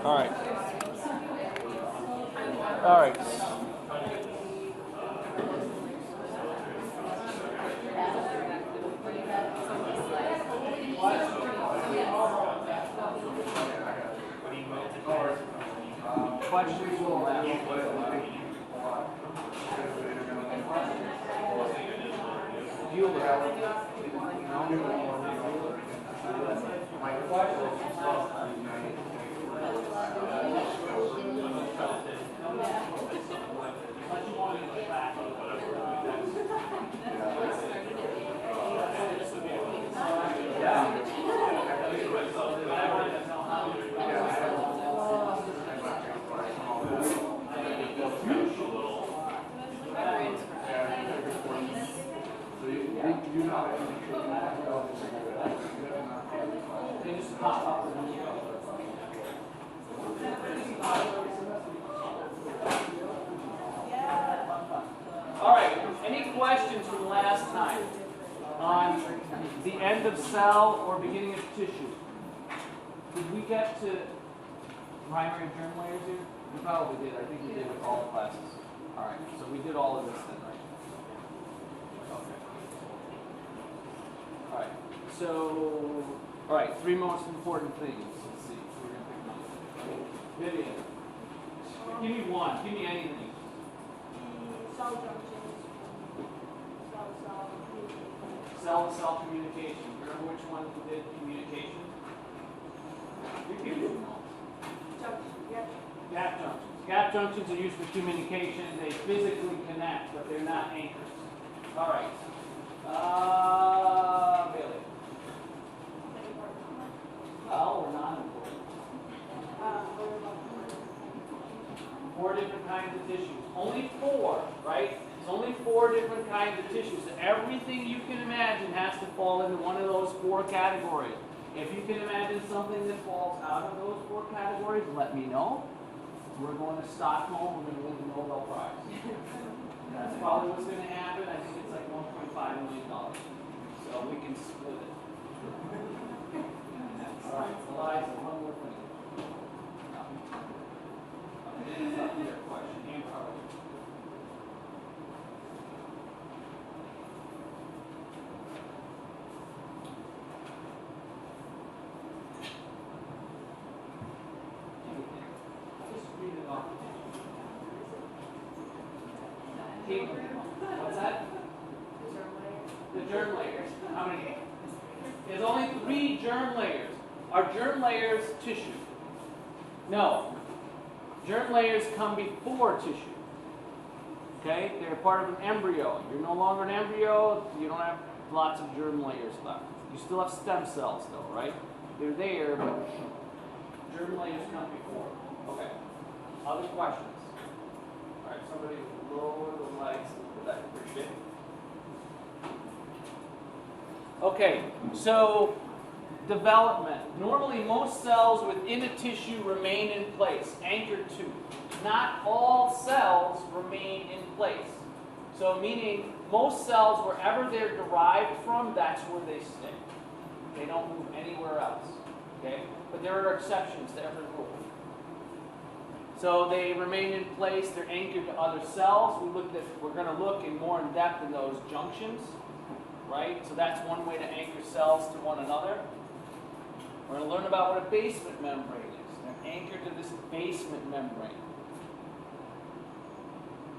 All right. All right. Questions will ask. All right, any questions from last time on the end of cell or beginning of tissue? Did we get to primary germ layers here? We probably did. I think we did with all the classes. All right, so we did all of this then, right? Okay. All right, so, all right, three most important things. Let's see, we're going to pick one. Vivian, give me one. Give me anything. Cell junctions, cell communication. Cell-to-cell communication. Remember which one did communication? You did them all. Gap junctions. Gap junctions are used for communication. They physically connect, but they're not anchors. All right. Bailey. Oh, or not important. 4 different kinds of tissues. Only 4, right? There's only 4 different kinds of tissues. So everything you can imagine has to fall into one of those 4 categories. If you can imagine something that falls out of those 4 categories, let me know. We're going to Stockholm. We're going to win the Nobel Prize. That's probably what's going to happen. I think it's like $1.5 million. So we can split it. All right, Eliza, one more thing. It's up to your question. And Carly. Just read it off. What's that? The germ layers. How many? There's only 3 germ layers. Are germ layers tissue? No. Germ layers come before tissue. Okay? They're part of an embryo. You're no longer an embryo. You don't have lots of germ layers left. You still have stem cells though, right? They're there, but germ layers come before. Okay. Other questions? All right, somebody lower the lights. I appreciate it. Okay, so development. Normally, most cells within a tissue remain in place, anchored to. Not all cells remain in place. So meaning, most cells, wherever they're derived from, that's where they stay. They don't move anywhere else. Okay? But there are exceptions to every rule. So they remain in place, they're anchored to other cells. We're going to look in more in depth in those junctions, right? So that's one way to anchor cells to one another. We're going to learn about what a basement membrane is. They're anchored to this basement membrane.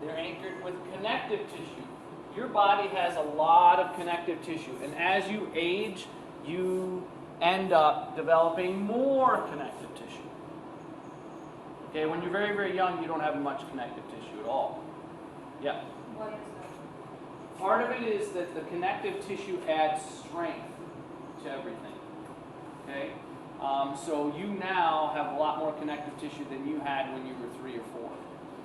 They're anchored with connective tissue. Your body has a lot of connective tissue, and as you age, you end up developing more connective tissue. Okay, when you're very, very young, you don't have much connective tissue at all. Yeah. Why is that? Part of it is that the connective tissue adds strength to everything. Okay? So you now have a lot more connective tissue than you had when you were 3 or 4.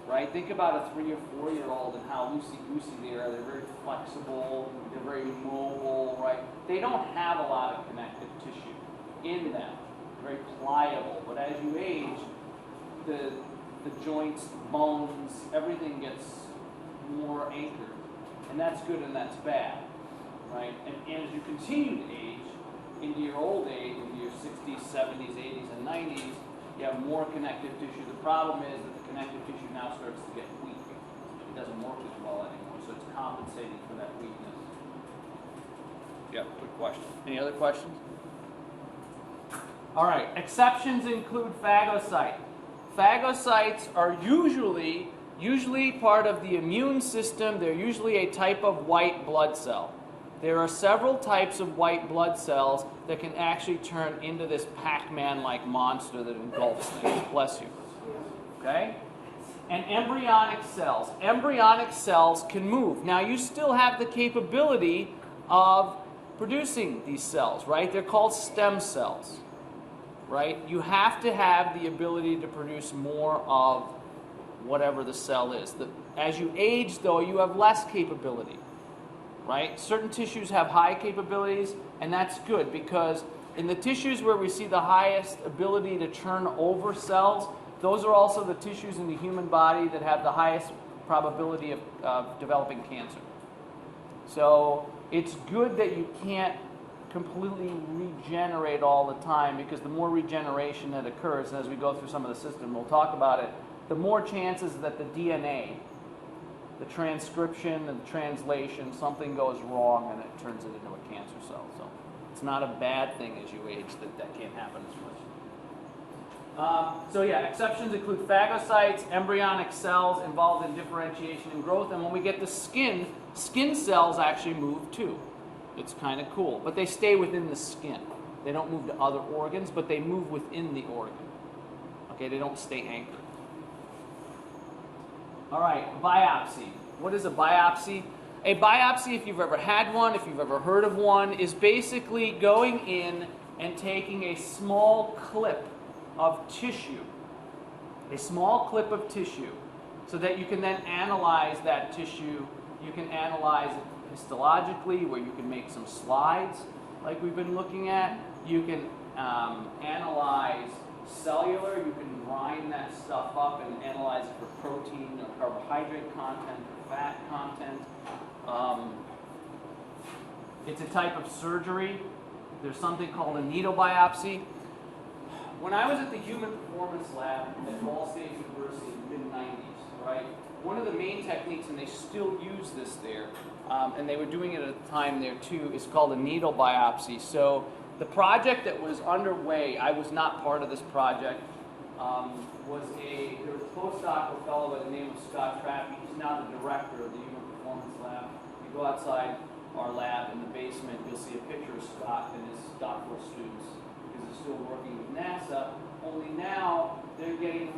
Right? Think about a 3 or 4-year-old and how loosey-goosey they are. They're very flexible, they're very mobile, right? They don't have a lot of connective tissue in them. They're very pliable. But as you age, the joints, bones, everything gets more anchored. And that's good and that's bad, right? And as you continue to age, into your old age, into your 60s, 70s, 80s, and 90s, you have more connective tissue. The problem is that the connective tissue now starts to get weak. It doesn't work as well anymore, so it's compensating for that weakness. Yeah, good question. Any other questions? All right, exceptions include phagocyte. Phagocytes are usually part of the immune system. They're usually a type of white blood cell. There are several types of white blood cells that can actually turn into this Pac-Man-like monster that engulfs things. Bless you. Okay? And embryonic cells. Embryonic cells can move. Now, you still have the capability of producing these cells, right? They're called stem cells, right? You have to have the ability to produce more of whatever the cell is. As you age, though, you have less capability. Right? Certain tissues have high capabilities, and that's good because in the tissues where we see the highest ability to turn over cells, those are also the tissues in the human body that have the highest probability of developing cancer. So it's good that you can't completely regenerate all the time because the more regeneration that occurs, and as we go through some of the system, we'll talk about it, the more chances that the DNA, the transcription and the translation, something goes wrong and it turns it into a cancer cell. So it's not a bad thing as you age that can't happen as much. So yeah, exceptions include phagocytes, embryonic cells involved in differentiation and growth. And when we get to skin cells actually move too. It's kind of cool. But they stay within the skin. They don't move to other organs, but they move within the organ. Okay, they don't stay anchored. All right, biopsy. What is a biopsy? A biopsy, if you've ever had one, if you've ever heard of one, is basically going in and taking a small clip of tissue, so that you can then analyze that tissue. You can analyze it histologically, where you can make some slides, like we've been looking at. You can analyze cellular, you can grind that stuff up and analyze it for protein or carbohydrate content or fat content. It's a type of surgery. There's something called a needle biopsy. When I was at the Human Performance Lab at Ball State University in the mid-90s, right, one of the main techniques, and they still use this there, and they were doing it at the time there too, is called a needle biopsy. So the project that was underway, I was not part of this project, there was a postdoctoral fellow by the name of Scott Trappy. He's now the director of the Human Performance Lab. If you go outside our lab in the basement, you'll see a picture of Scott and his doctoral students because they're still working with NASA, only now they're getting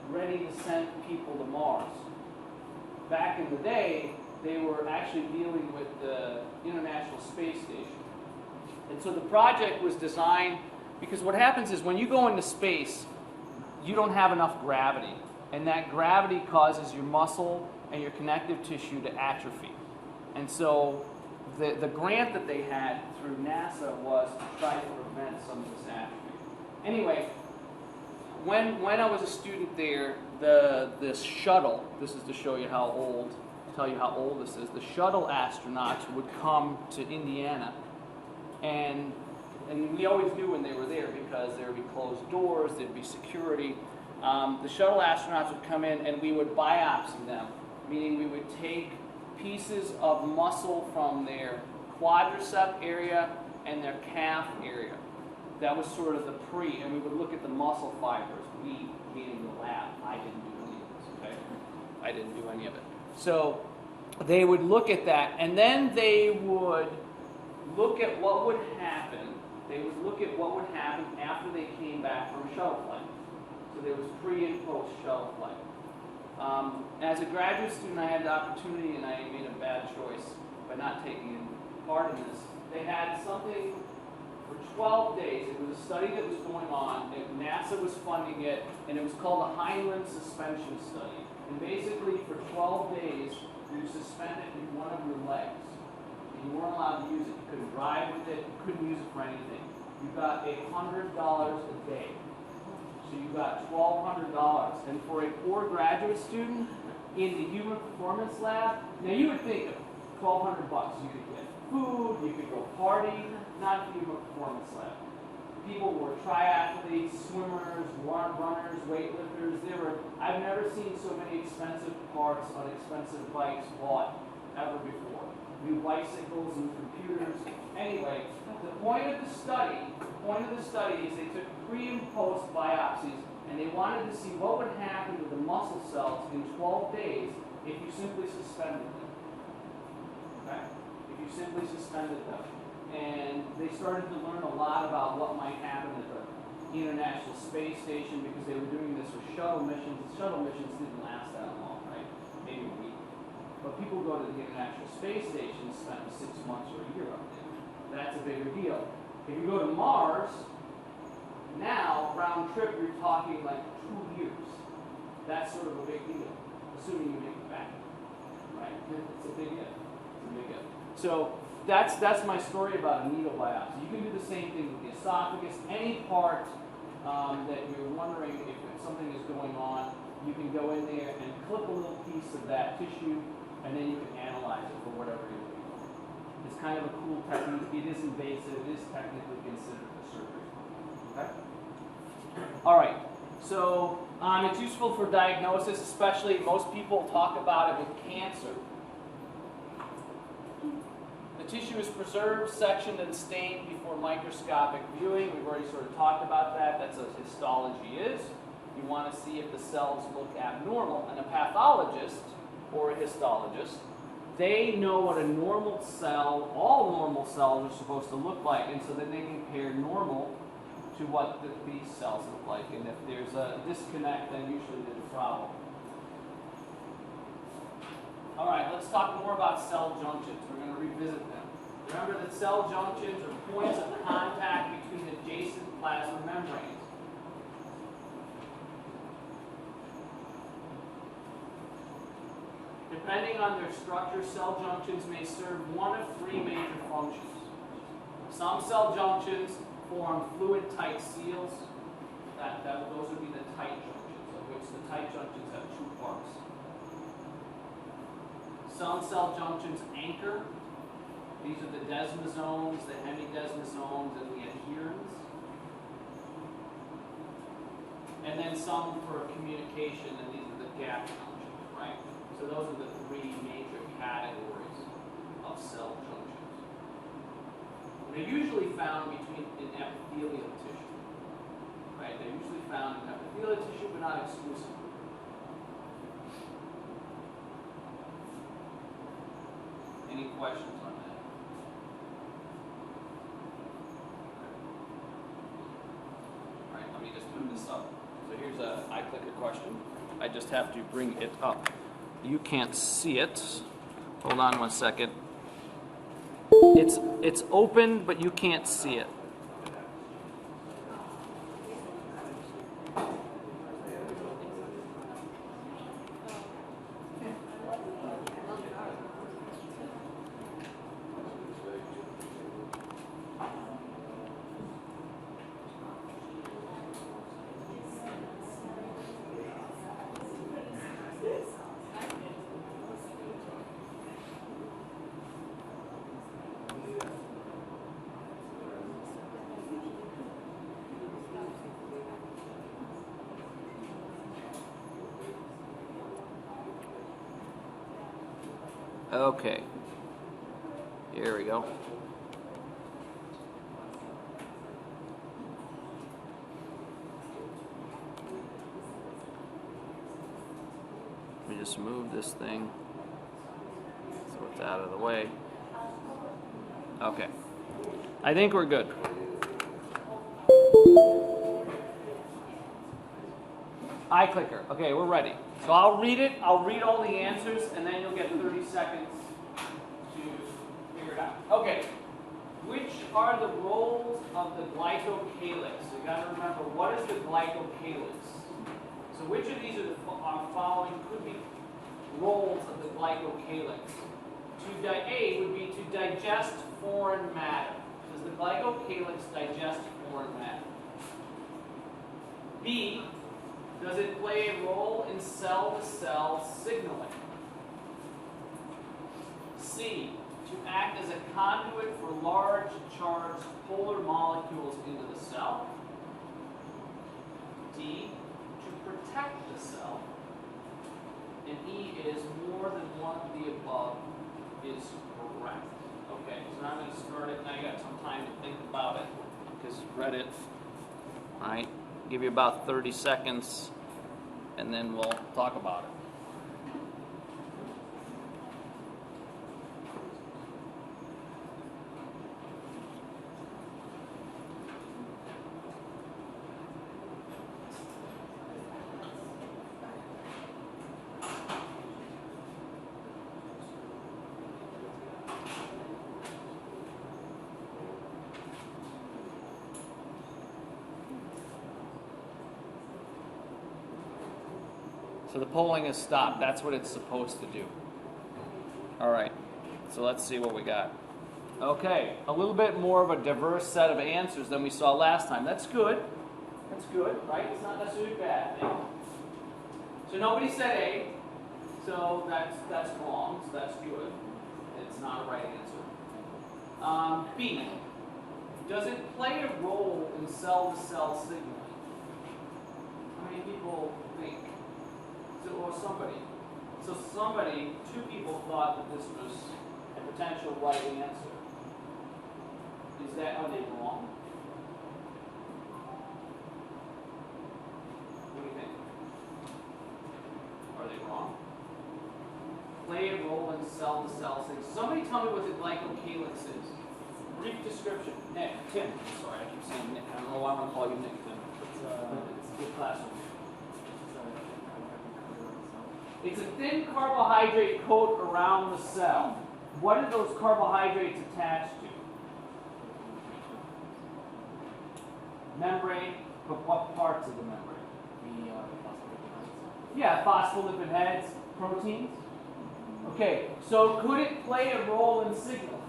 ready to send people to Mars. Back in the day, they were actually dealing with the International Space Station. And so the project was designed, because what happens is when you go into space, you don't have enough gravity. And that gravity causes your muscle and your connective tissue to atrophy. And so the grant that they had through NASA was to try to prevent some of this atrophy. Anyway, when I was a student there, this shuttle, this is to show you how old, tell you how old this is, the shuttle astronauts would come to Indiana. And we always knew when they were there because there would be closed doors, there'd be security. the shuttle astronauts would come in and we would biopsy them, meaning we would take pieces of muscle from their quadricep area and their calf area. That was sort of the pre, and we would look at the muscle fibers. We, meaning the lab, I didn't do any of this, okay? I didn't do any of it. So they would look at that, and then they would look at what would happen. They would look at what would happen after they came back from a shuttle flight. So there was pre and post shuttle flight. As a graduate student, I had the opportunity, and I made a bad choice by not taking part in this. They had something for 12 days. It was a study that was going on. NASA was funding it, and it was called the Heinlein Suspension Study. And basically, for 12 days, you suspended in one of your legs. And you weren't allowed to use it. You couldn't drive with it. You couldn't use it for anything. You got $100 a day. So you got $1,200. And for a poor graduate student in the Human Performance Lab, now you would think of $1,200. You could get food, you could go party, not the Human Performance Lab. People were triathletes, swimmers, runners, weightlifters. I've never seen so many expensive parts on expensive bikes bought ever before. New bicycles, new computers. Anyway, the point of the study is they took pre and post biopsies, and they wanted to see what would happen to the muscle cells in 12 days if you simply suspended them. Okay? If you simply suspended them. And they started to learn a lot about what might happen at the International Space Station because they were doing this with shuttle missions. Shuttle missions didn't last that long, right? Maybe a week. But people go to the International Space Station and spend 6 months or a year up there. That's a bigger deal. If you go to Mars, now, round trip, you're talking like 2 years. That's sort of a big deal, assuming you make it back, right? It's a big if. It's a big if. So that's my story about a needle biopsy. You can do the same thing with the esophagus. Any part that you're wondering if something is going on, you can go in there and clip a little piece of that tissue, and then you can analyze it for whatever you're looking for. It's kind of a cool technique. It is invasive. It is technically considered a surgery. Okay? All right. So it's useful for diagnosis, especially most people talk about it with cancer. The tissue is preserved, sectioned, and stained before microscopic viewing. We've already sort of talked about that. That's what histology is. You want to see if the cells look abnormal. And a pathologist or a histologist, they know what a normal cell, all normal cells are supposed to look like, and so then they compare normal to what these cells look like. And if there's a disconnect, then usually there's a problem. All right, let's talk more about cell junctions. We're going to revisit them. Remember that cell junctions are points of contact between adjacent plasma membranes. Depending on their structure, cell junctions may serve one of 3 major functions. Some cell junctions form fluid-tight seals. Those would be the tight junctions, of which the tight junctions have 2 parts. Some cell junctions anchor. These are the desmosomes, the hemidesmosomes, and the adherens. And then some for communication, and these are the gap junctions, right? So those are the 3 major categories of cell junctions. They're usually found in epithelial tissue, right? They're usually found in epithelial tissue, but not exclusively. Any questions on that? All right, let me just move this up. So here's a iClicker question. I just have to bring it up. You can't see it. Hold on one second. It's open, but you can't see it. Okay. Here we go. Let me just move this thing so it's out of the way. Okay. I think we're good. iClicker. Okay, we're ready. So I'll read it. I'll read all the answers, and then you'll get 30 seconds to figure it out. Okay. Which are the roles of the glycocalyx? So you got to remember, what is the glycocalyx? So which of these are following could be roles of the glycocalyx? A would be to digest foreign matter. Does the glycocalyx digest foreign matter? B, does it play a role in cell-to-cell signaling? C, to act as a conduit for large charged polar molecules into the cell. D, to protect the cell. And E is more than one of the above is correct. Okay, so now I'm going to start it. Now you got some time to think about it because you read it. All right, give you about 30 seconds and then we'll talk about it. So the polling has stopped. That's what it's supposed to do. All right, so let's see what we got. Okay, a little bit more of a diverse set of answers than we saw last time. That's good. That's good, right? It's not necessarily a bad thing. So nobody said A, so that's wrong, so that's good. It's not a right answer. B, does it play a role in cell-to-cell signaling? How many people think? Or somebody. So somebody, two people thought that this was a potential right answer. Are they wrong? What do you think? Are they wrong? Play a role in cell-to-cell things. Somebody tell me what the glycocalyx is. Brief description. Nick, Tim. Sorry, I keep saying Nick. I don't know why I'm going to call you Nick, Tim. It's a good classroom. It's a thin carbohydrate coat around the cell. What are those carbohydrates attached to? Membrane, but what parts of the membrane? Yeah, phospholipid heads, proteins. Okay, so could it play a role in signaling?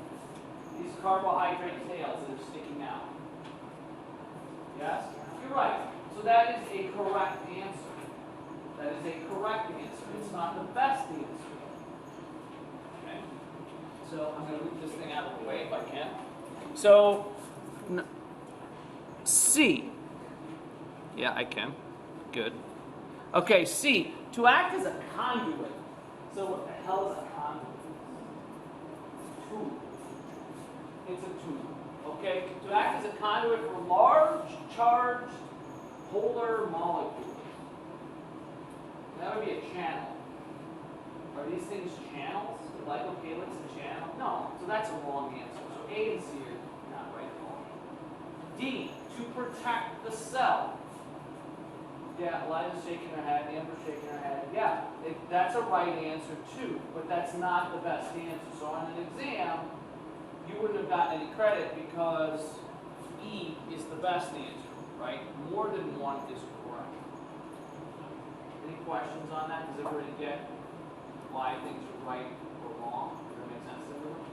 These carbohydrate tails that are sticking out. Yes? You're right. So that is a correct answer. That is a correct answer. It's not the best answer. Okay? So I'm going to move this thing out of the way if I can. So, C. Yeah, I can. Good. Okay, C. To act as a conduit. So what the hell is a conduit? Tube. It's a tube. Okay? To act as a conduit for large charged polar molecules. That would be a channel. Are these things channels? The glycocalyx a channel? No. So that's a wrong answer. So A and C are not right at all. D, to protect the cell. Yeah, Eliza's shaking her head, Amber's shaking her head. Yeah, that's a right answer too, but that's not the best answer. So on an exam, you wouldn't have gotten any credit because E is the best answer, right? More than one is correct. Any questions on that? Does everybody get why things are right or wrong? Does that make sense to everyone?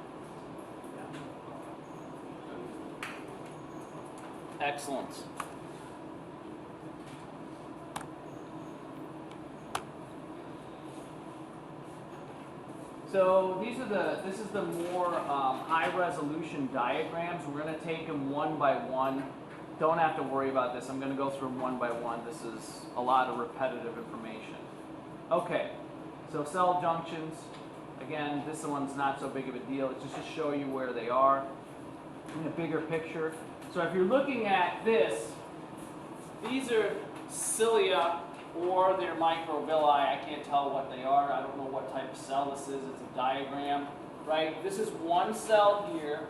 Yeah. Excellent. So this is the more high resolution diagrams. We're going to take them one by one. Don't have to worry about this. I'm going to go through them one by one. This is a lot of repetitive information. Okay, so cell junctions. Again, this one's not so big of a deal. It's just to show you where they are in a bigger picture. So if you're looking at this, these are cilia or they're microvilli. I can't tell what they are. I don't know what type of cell this is. It's a diagram, right? This is one cell here.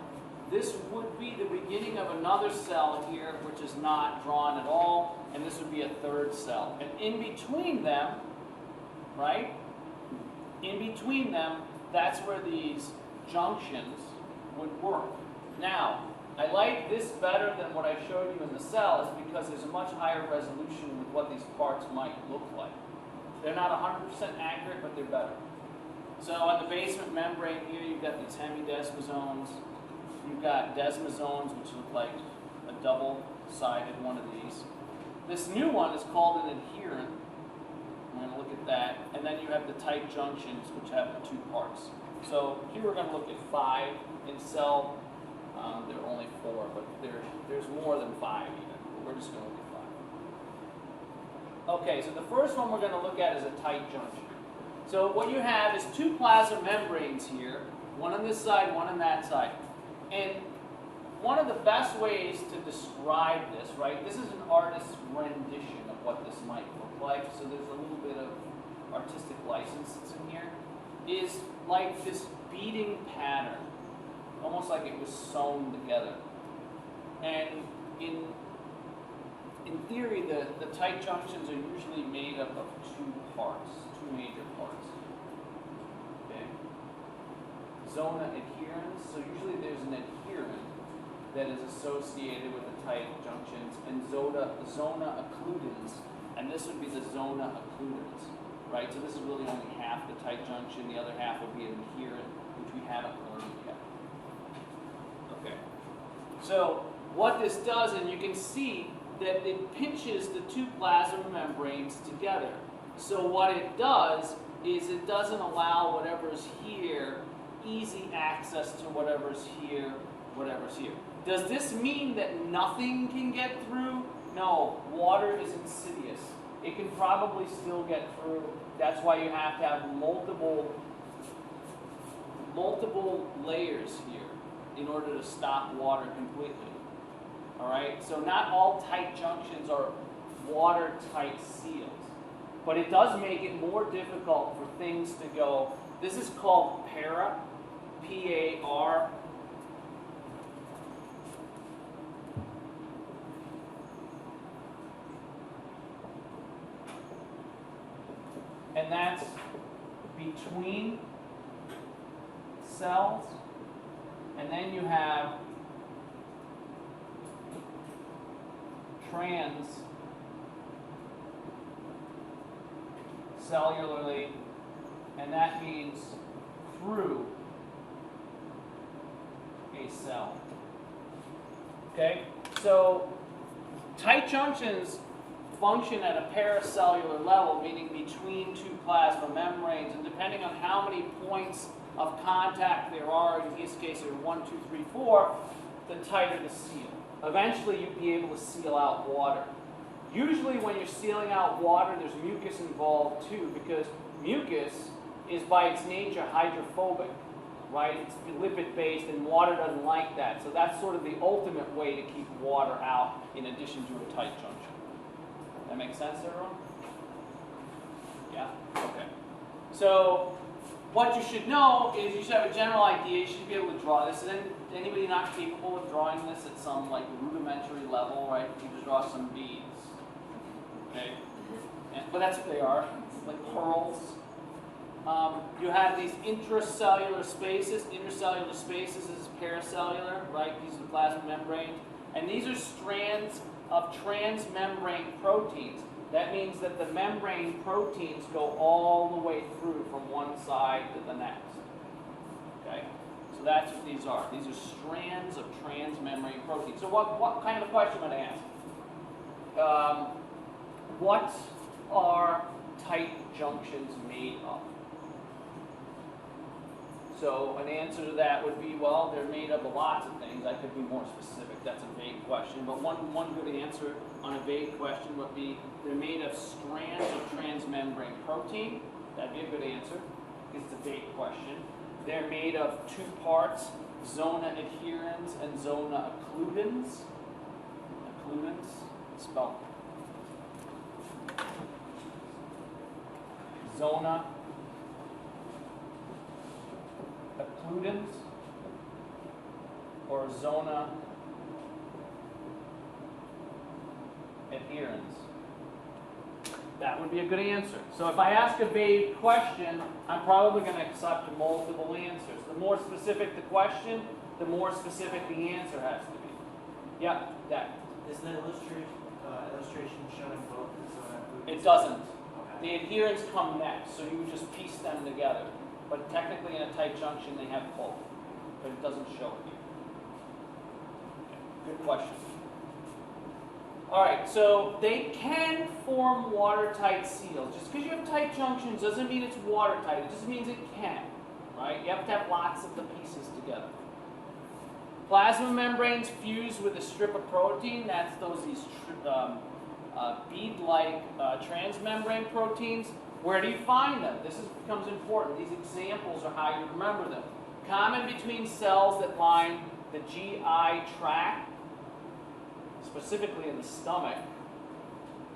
This would be the beginning of another cell here, which is not drawn at all, and this would be a third cell. And in between them, right? In between them, that's where these junctions would work. Now, I like this better than what I showed you in the cell is because there's a much higher resolution with what these parts might look like. They're not 100% accurate, but they're better. So on the basement membrane here, you've got these hemidesmosomes. You've got desmosomes, which look like a double-sided one of these. This new one is called an adherent. I'm going to look at that. And then you have the tight junctions, which have the two parts. So here we're going to look at 5 in cell. There are only 4, but there's more than 5 even. But we're just going to look at 5. Okay, so the first one we're going to look at is a tight junction. So what you have is 2 plasma membranes here, one on this side, one on that side. And one of the best ways to describe this, right, this is an artist's rendition of what this might look like, so there's a little bit of artistic license that's in here, is like this beating pattern, almost like it was sewn together. And in theory, the tight junctions are usually made up of 2 parts, 2 major parts. Okay? Zona adherens, so usually there's an adherent that is associated with the tight junctions, and zona occludens, and this would be the zona occludens, right? So this is really only half the tight junction, the other half would be an adherent, which we haven't learned yet. Okay. So what this does, and you can see that it pinches the 2 plasma membranes together. So what it does is it doesn't allow whatever's here easy access to whatever's here, whatever's here. Does this mean that nothing can get through? No, water is insidious. It can probably still get through. That's why you have to have multiple layers here in order to stop water completely. All right, so not all tight junctions are watertight seals, but it does make it more difficult for things to go. This is called para, P-A-R. And that's between cells. And then you have transcellularly, and that means through a cell. Okay? So tight junctions function at a paracellular level, meaning between 2 plasma membranes, and depending on how many points of contact there are, in this case there are 1, 2, 3, 4, the tighter the seal. Eventually you'd be able to seal out water. Usually when you're sealing out water, there's mucus involved too, because mucus is by its nature hydrophobic, right? It's lipid-based, and water doesn't like that. So that's sort of the ultimate way to keep water out in addition to a tight junction. That make sense, everyone? Yeah? Okay. So what you should know is you should have a general idea. You should be able to draw this. And then anybody not capable of drawing this at some like rudimentary level, right? You just draw some beads. Okay? But that's what they are, like pearls. You have these intracellular spaces. Intercellular spaces is paracellular, right? These are the plasma membranes. And these are strands of transmembrane proteins. That means that the membrane proteins go all the way through from one side to the next. Okay? So that's what these are. These are strands of transmembrane proteins. So what kind of a question am I going to ask? What are tight junctions made of? So an answer to that would be, well, they're made up of lots of things. I could be more specific. That's a vague question. But one good answer on a vague question would be they're made of strands of transmembrane protein. That'd be a good answer. is the big question. They're made of two parts, zona adherens and zona occludens. Occludens, spelled zona occludens or zona adherens. That would be a good answer. So if I ask a vague question, I'm probably going to accept multiple answers. The more specific the question, the more specific the answer has to be. Yeah, that. Is the illustration showing both the zona occludens? It doesn't. Okay. The adherents come next, so you would just piece them together. But technically in a tight junction, they have both. But it doesn't show it here. Good question. All right, so they can form watertight seals. Just because you have tight junctions doesn't mean it's watertight. It just means it can, right? You have to have lots of the pieces together. Plasma membranes fuse with a strip of protein. That's these bead-like transmembrane proteins. Where do you find them? This becomes important. These examples are how you remember them. Common between cells that line the GI tract, specifically in the stomach,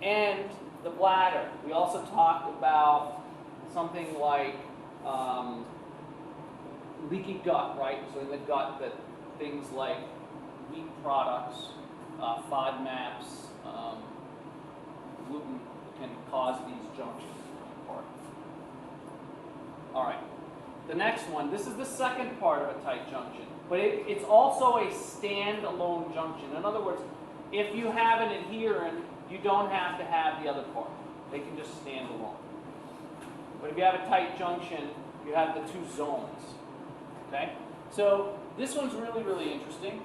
and the bladder. We also talked about something like leaky gut, right? So in the gut, that things like wheat products, FODMAPs, gluten can cause these junctions. All right, the next one, this is the second part of a tight junction, but it's also a standalone junction. In other words, if you have an adherent, you don't have to have the other part. They can just stand alone. But if you have a tight junction, you have the two zones. Okay? So this one's really, really interesting.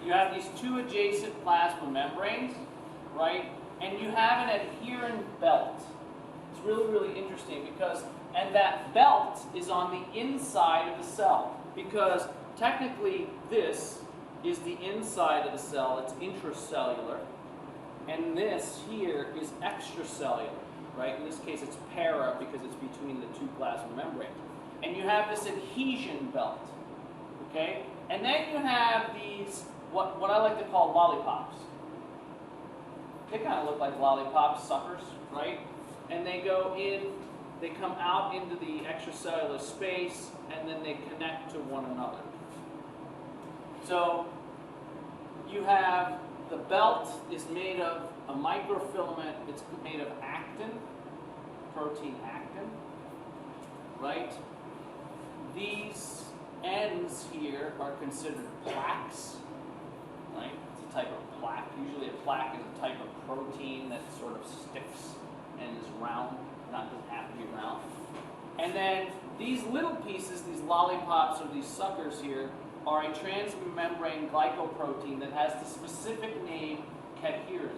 You have these two adjacent plasma membranes, right? And you have an adherent belt. It's really, really interesting because, and that belt is on the inside of the cell because technically this is the inside of the cell, it's intracellular, and this here is extracellular, right? In this case it's para because it's between the two plasma membranes. And you have this adhesion belt, okay? And then you have these, what I like to call lollipops. They kind of look like lollipop suckers, right? And they go in, they come out into the extracellular space, and then they connect to one another. So you have the belt is made of a microfilament. It's made of actin, protein actin, right? These ends here are considered plaques, right? It's a type of plaque. Usually a plaque is a type of protein that sort of sticks and is round, not doesn't have to be round. And then these little pieces, these lollipops or these suckers here, are a transmembrane glycoprotein that has the specific name cadherin.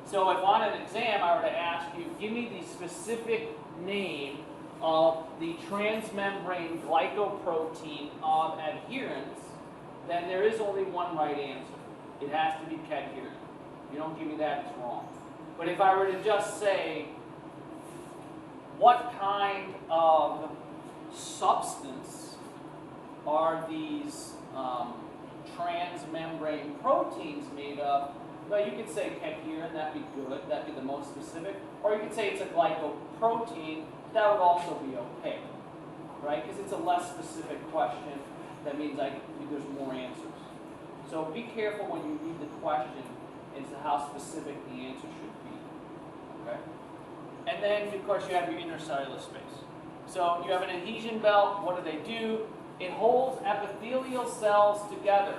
So if on an exam I were to ask you, give me the specific name of the transmembrane glycoprotein of adherens, then there is only one right answer. It has to be cadherin. If you don't give me that, it's wrong. But if I were to just say, what kind of substance are these transmembrane proteins made of? Well, you could say cadherin, that'd be good, that'd be the most specific. Or you could say it's a glycoprotein, that would also be okay, right? Because it's a less specific question, that means there's more answers. So be careful when you read the question as to how specific the answer should be, okay? And then, of course, you have your intercellular space. So you have an adhesion belt. What do? It holds epithelial cells together.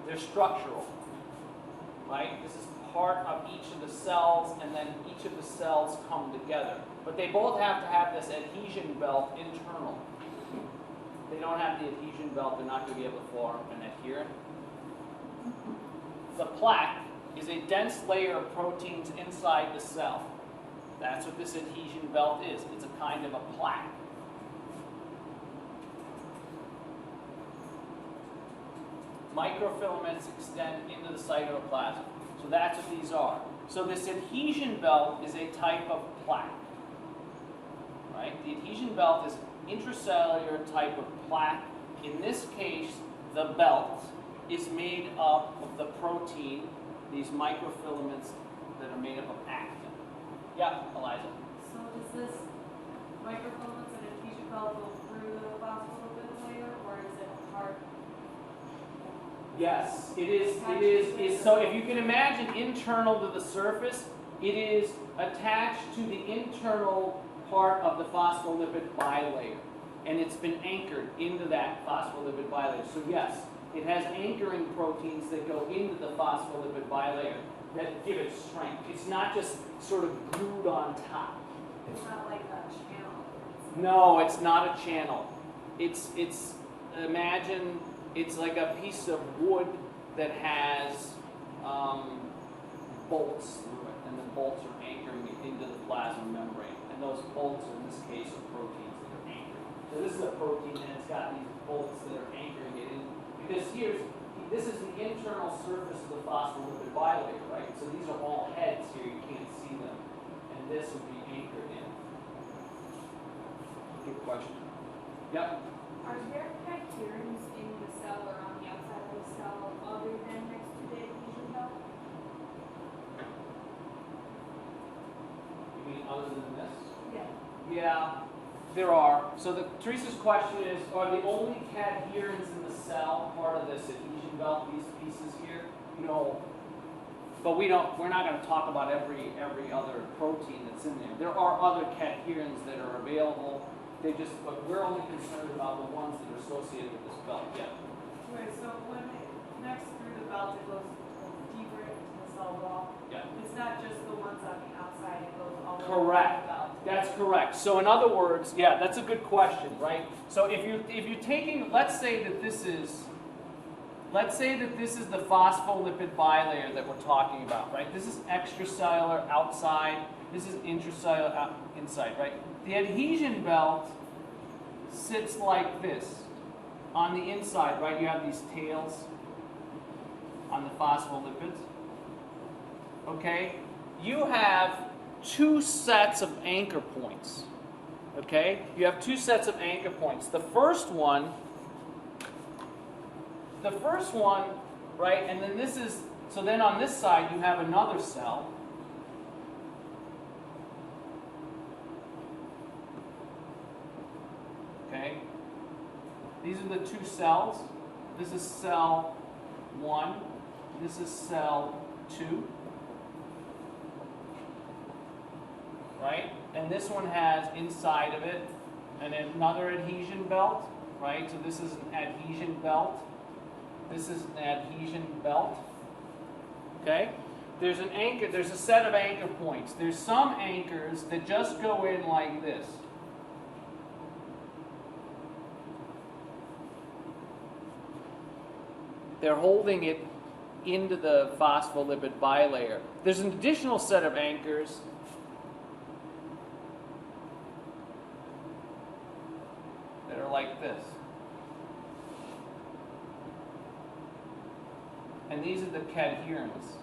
They're structural, right? This is part of each of the cells, and then each of the cells come together. But they both have to have this adhesion belt internal. If they don't have the adhesion belt, they're not going to be able to form an adherent. The plaque is a dense layer of proteins inside the cell. That's what this adhesion belt is. It's a kind of a plaque. Microfilaments extend into the cytoplasm. So that's what these are. So this adhesion belt is a type of plaque, right? The adhesion belt is intracellular type of plaque. In this case, the belt is made up of the protein, these microfilaments that are made up of actin. Yeah, Eliza. So does this microfilaments and adhesion belt go through the phospholipid layer, or is it part? Yes, it is. So if you can imagine internal to the surface, it is attached to the internal part of the phospholipid bilayer. And it's been anchored into that phospholipid bilayer. So yes, it has anchoring proteins that go into the phospholipid bilayer that give it strength. It's not just sort of glued on top. It's not like a channel. No, it's not a channel. Imagine it's like a piece of wood that has bolts through it, and the bolts are anchoring it into the plasma membrane. And those bolts, in this case, are proteins that are anchoring. So this is a protein, and it's got these bolts that are anchoring it in. Because this is the internal surface of the phospholipid bilayer, right? So these are all heads here, you can't see them. And this would be anchored in. Good question. Yep. Are there bacteriums in the cell or on the outside of the cell other than next to the adhesion belt? You mean other than this? Yeah. Yeah, there are. So Teresa's question is, are the only cadherins in the cell part of this adhesion belt, these pieces here? No. But we're not going to talk about every other protein that's in there. There are other cadherins that are available. But we're only concerned about the ones that are associated with this belt. Yeah. Right, so when it connects through the belt, it goes deeper into the cell wall. Yeah. It's not just the ones on the outside, it goes all the way Correct. through the belt. That's correct. So in other words, yeah, that's a good question, right? So if you're taking, let's say that this is the phospholipid bilayer that we're talking about, right? This is extracellular outside. This is intracellular inside, right? The adhesion belt sits like this on the inside, right? You have these tails on the phospholipids. Okay? You have two sets of anchor points. Okay? You have two sets of anchor points. The first one, right? And then so then on this side you have another cell. Okay? These are the two cells. This is cell 1. This is cell 2. Right? And this one has inside of it another adhesion belt. Right? So this is an adhesion belt. This is an adhesion belt. Okay? There's a set of anchor points. There's some anchors that just go in like this. They're holding it into the phospholipid bilayer. There's an additional set of anchors that are like this. And these are the cadherins.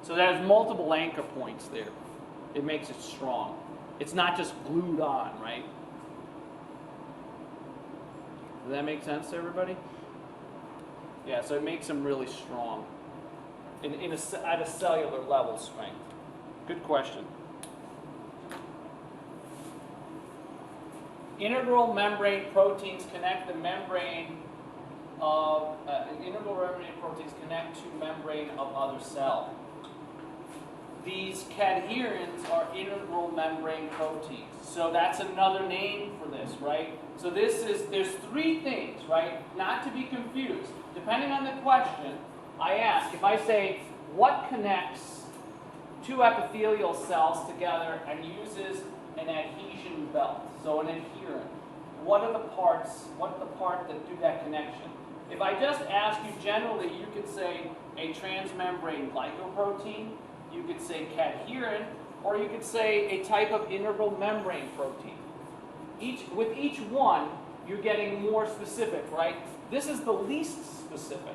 So there's multiple anchor points there. It makes it strong. It's not just glued on, right? Does that make sense to everybody? Yeah, so it makes them really strong at a cellular level strength. Good question. Integral membrane proteins connect the membrane of integral membrane proteins connect to membrane of other cell. These cadherins are integral membrane proteins. So that's another name for this, right? So there's three things, right? Not to be confused. Depending on the question, I ask, if I say, what connects two epithelial cells together and uses an adhesion belt? So an adherent. What are the part that do that connection? If I just ask you generally, you could say a transmembrane glycoprotein, you could say cadherin, or you could say a type of integral membrane protein. With each one, you're getting more specific, right? This is the least specific.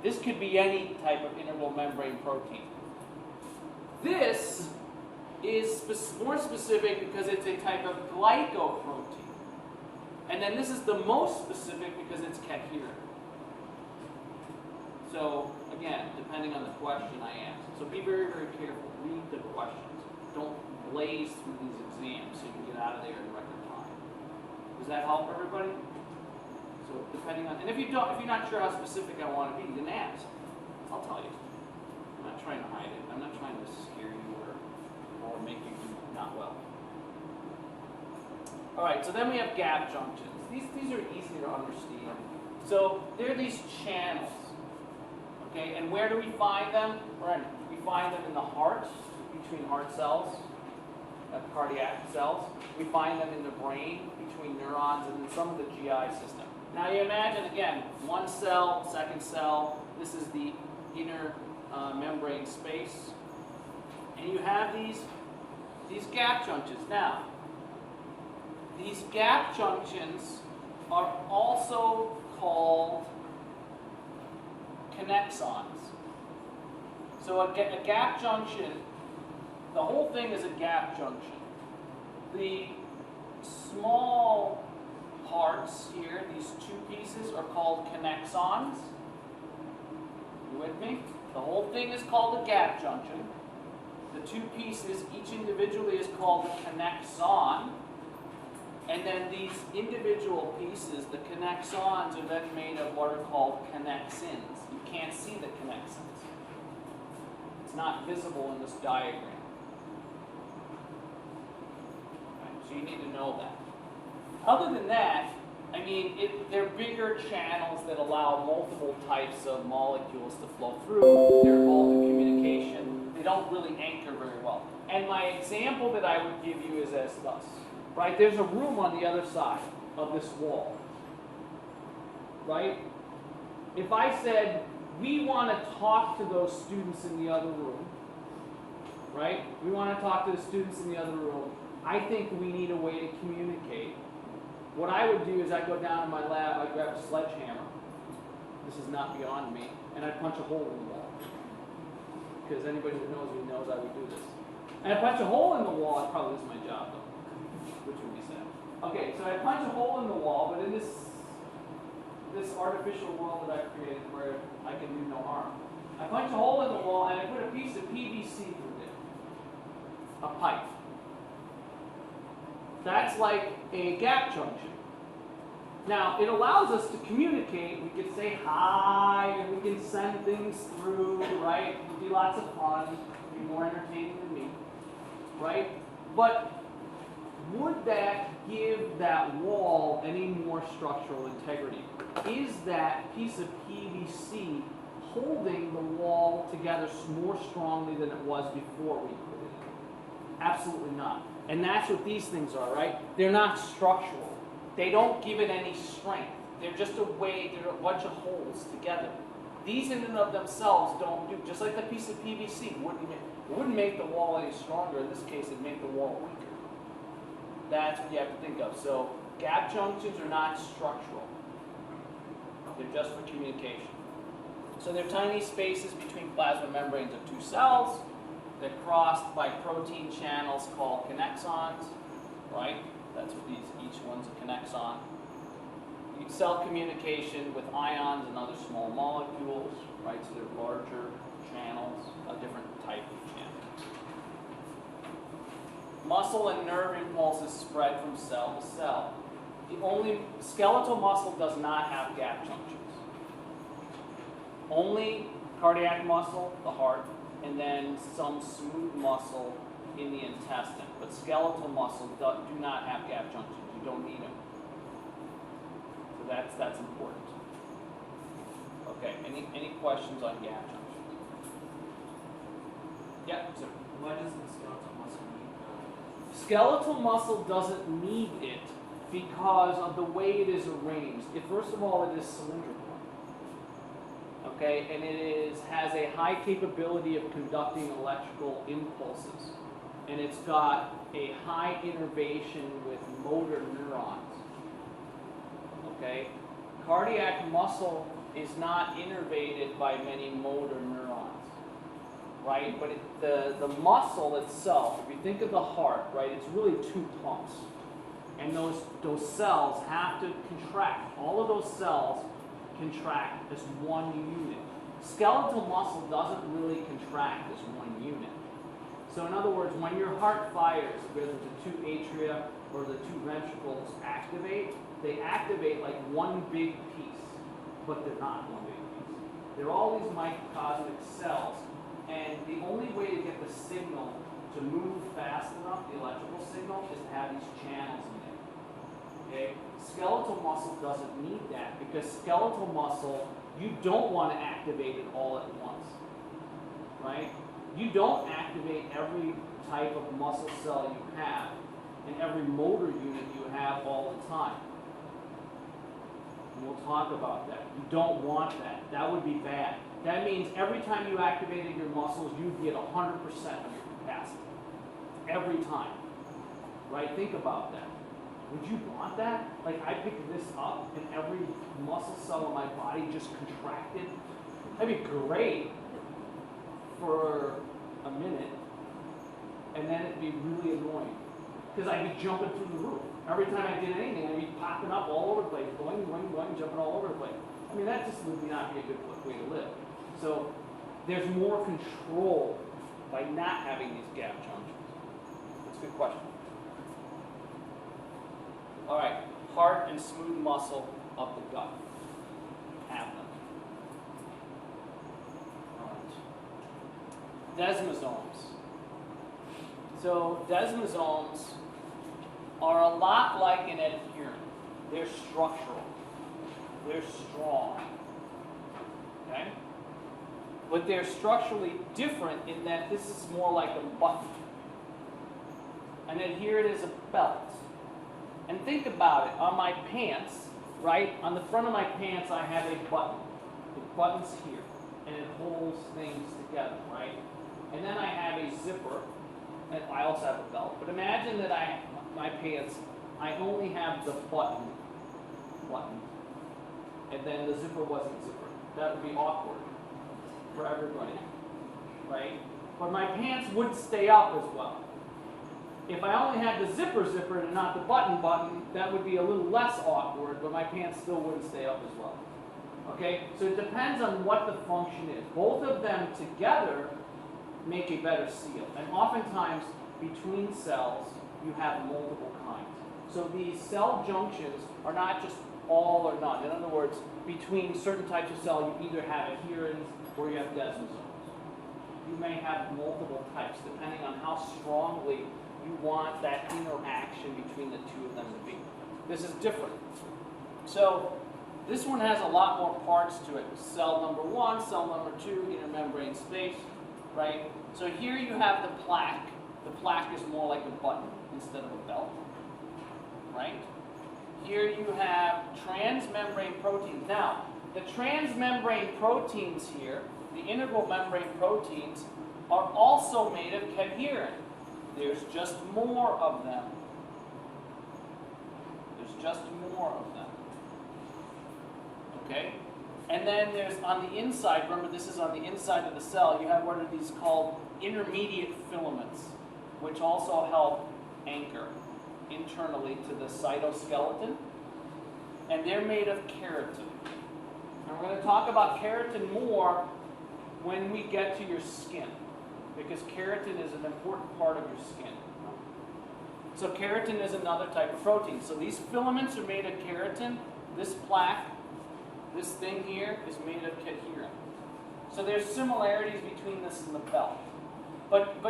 This could be any type of integral membrane protein. This is more specific because it's a type of glycoprotein. And then this is the most specific because it's coherent. So, again, depending on the question I ask. So be very, very careful. Read the questions. Don't blaze through these exams so you can get out of there in record time. Does that help everybody? So depending on, and if you're not sure how specific I want to be, then ask. I'll tell you. I'm not trying to hide it. I'm not trying to scare you or make you do not well. All right, so then we have gap junctions. These are easier to understand. So they're these channels. Okay, and where do we find them? We find them in the heart, between heart cells, cardiac cells. We find them in the brain, between neurons, and in some of the GI system. Now you imagine, again, one cell, second cell, this is the inner membrane space. And you have these gap junctions. Now, these gap junctions are also called connexons. So a gap junction, the whole thing is a gap junction. The small parts here, these two pieces, are called connexons. You with me? The whole thing is called a gap junction. The two pieces, each individually, is called a connexon. And then these individual pieces, the connexons, are then made of what are called connexins. You can't see the connexins. It's not visible in this diagram. Okay, so you need to know that. Other than that, I mean, they're bigger channels that allow multiple types of molecules to flow through. They're involved in communication. They don't really anchor very well. And my example that I would give you is as thus. Right? There's a room on the other side of this wall. Right? If I said, we want to talk to those students in the other room, right? We want to talk to the students in the other room. I think we need a way to communicate. What I would do is I'd go down in my lab, I'd grab a sledgehammer. This is not beyond me. And I'd punch a hole in the wall. Because anybody that knows me knows I would do this. And I'd punch a hole in the wall, this is my job though. Which would be sad. Okay, so I punch a hole in the wall, but in this artificial world that I've created where I can do no harm, I punch a hole in the wall and I put a piece of PVC through there. A pipe. That's like a gap junction. Now, it allows us to communicate. We can say hi, and we can send things through, right? It would be lots of fun. It would be more entertaining than me, right? But would that give that wall any more structural integrity? Is that piece of PVC holding the wall together more strongly than it was before we put it in? Absolutely not. And that's what these things are, right? They're not structural. They don't give it any strength. They're just a bunch of holes together. These in and of themselves don't do, just like the piece of PVC wouldn't make the wall any stronger. In this case, it'd make the wall weaker. That's what you have to think of. So gap junctions are not structural. They're just for communication. So they're tiny spaces between plasma membranes of two cells. They're crossed by protein channels called connexons, right? That's what each one's a connexon. Cell communication with ions and other small molecules, right? So they're larger channels, a different type of channel. Muscle and nerve impulses spread from cell to cell. The only skeletal muscle does not have gap junctions. Only cardiac muscle, the heart, and then some smooth muscle in the intestine. But skeletal muscle do not have gap junctions. You don't need them. So that's important. Okay, any questions on gap junctions? Yeah, so Why doesn't the skeletal muscle need skeletal muscle doesn't need it because of the way it is arranged. First of all, it is cylindrical. Okay, and it has a high capability of conducting electrical impulses. And it's got a high innervation with motor neurons. Okay, cardiac muscle is not innervated by many motor neurons, right? But the muscle itself, if you think of the heart, right, it's really two pumps. And those cells have to contract. All of those cells contract as one unit. Skeletal muscle doesn't really contract as one unit. So in other words, when your heart fires, whether the two atria or the two ventricles activate, they activate like one big piece, but they're not one big piece. They're all these microcosmic cells, and the only way to get the signal to move fast enough, the electrical signal, is to have these channels in there. Okay? Skeletal muscle doesn't need that, because skeletal muscle, you don't want to activate it all at once, right? You don't activate every type of muscle cell you have and every motor unit you have all the time. And we'll talk about that. You don't want that. That would be bad. That means every time you activated your muscles, you'd be at 100% of your capacity. Every time. Right? Think about that. Would you want that? Like, I picked this up and every muscle cell in my body just contracted. That'd be great for a minute, and then it'd be really annoying because I'd be jumping through the roof. Every time I did anything, I'd be popping up all over the place, going, jumping all over the place. I mean, that just would not be a good way to live. So there's more control by not having these gap junctions. That's a good question. All right, heart and smooth muscle of the gut. Have them. All right. Desmosomes. So desmosomes are a lot like an adherent. They're structural. They're strong. Okay? But they're structurally different in that this is more like a button. An adherent is a belt. And think about it, on my pants, right? On the front of my pants, I have a button. The button's here, and it holds things together, right? And then I have a zipper, and I also have a belt. But imagine that my pants, I only have the button, and then the zipper wasn't zippered. That would be awkward for everybody, right? But my pants would stay up as well. If I only had the zipper and not the button, that would be a little less awkward, but my pants still wouldn't stay up as well. Okay? So it depends on what the function is. Both of them together make a better seal. And oftentimes, between cells, you have multiple kinds. So these cell junctions are not just all or none. In other words, between certain types of cell, you either have adherents or you have desmosomes. You may have multiple types, depending on how strongly you want that interaction between the two of them to be. This is different. So this one has a lot more parts to it. Cell number 1, cell number 2, intermembrane space, right? So here you have the plaque. The plaque is more like a button instead of a belt, right? Here you have transmembrane proteins. Now, the transmembrane proteins here, the integral membrane proteins, are also made of cadherin. There's just more of them. There's just more of them. Okay? And then there's on the inside, remember this is on the inside of the cell, you have what are these called intermediate filaments, which also help anchor internally to the cytoskeleton. And they're made of keratin. And we're going to talk about keratin more when we get to your skin, because keratin is an important part of your skin. So keratin is another type of protein. So these filaments are made of keratin. This plaque, this thing here, is made of cadherin. So there's similarities between this and the belt. But